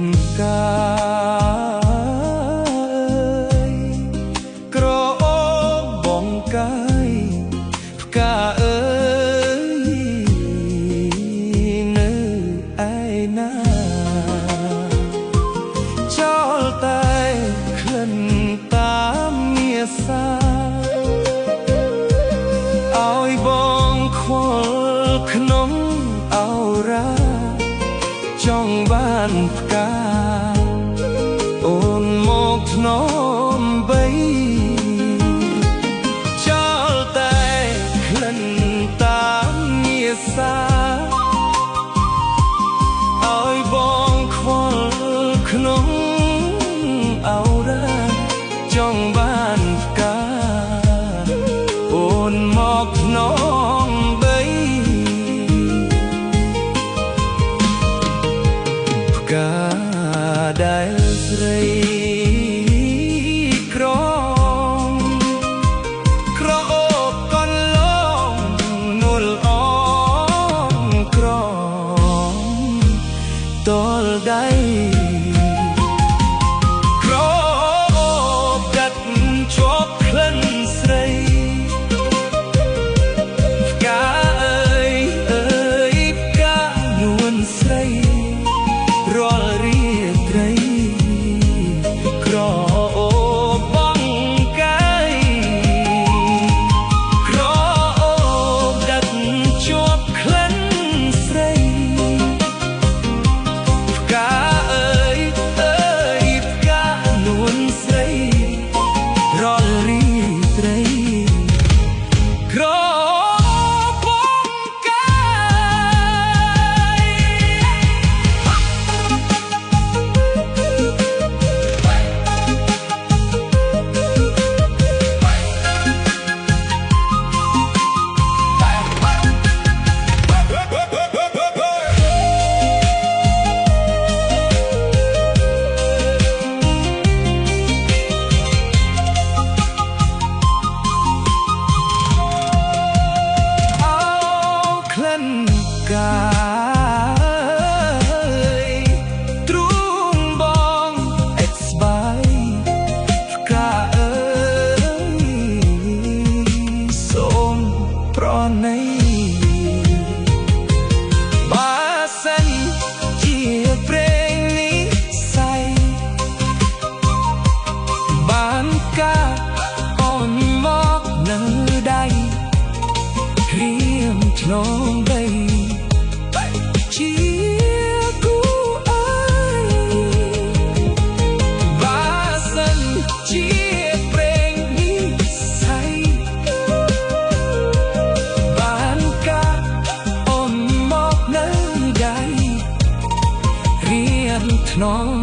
នកាយក្រអូបបងកាយផ្កាអើយនៅឯណាចោលតែក្លិនតាមងារសាឲ្យបងខ្វល់ក្នុងអោរាចង់បានផ្កាអូនមកធ្នមបីចោលតែក្លិនតាមងារសាឲ្យបងខ្វល់ក្នុងអោរាចង់បានផ្កាអូនមកធ្នមបីផ្កាដែលស្រីក្រងក្រអូបកន្លងនួលអងក្រងតលដៃក្រអូបដាត់ជាប់ក្លិនស្រីផ្កាអើយអើយផ្កានួនស្រីរាល់រាត្រីក្រអូបបងកាយក្រអូបដាត់ជាប់ក្លិនស្រីផ្កាអើយអើយផ្កានួនស្រីរាល់រាត្រីក្របងកាយកាយទ្រូងបងអេស្បាយផ្កាអើយសូមប្រណីបើសិនជាព្រេងនេះស័យបានកាអូនមកនៅដៃព្រៀមឆ្នងបីជាគូអើយបើសិនជាព្រេងនេះស័យបានកាអូនមកនៅដៃរៀនថ្នម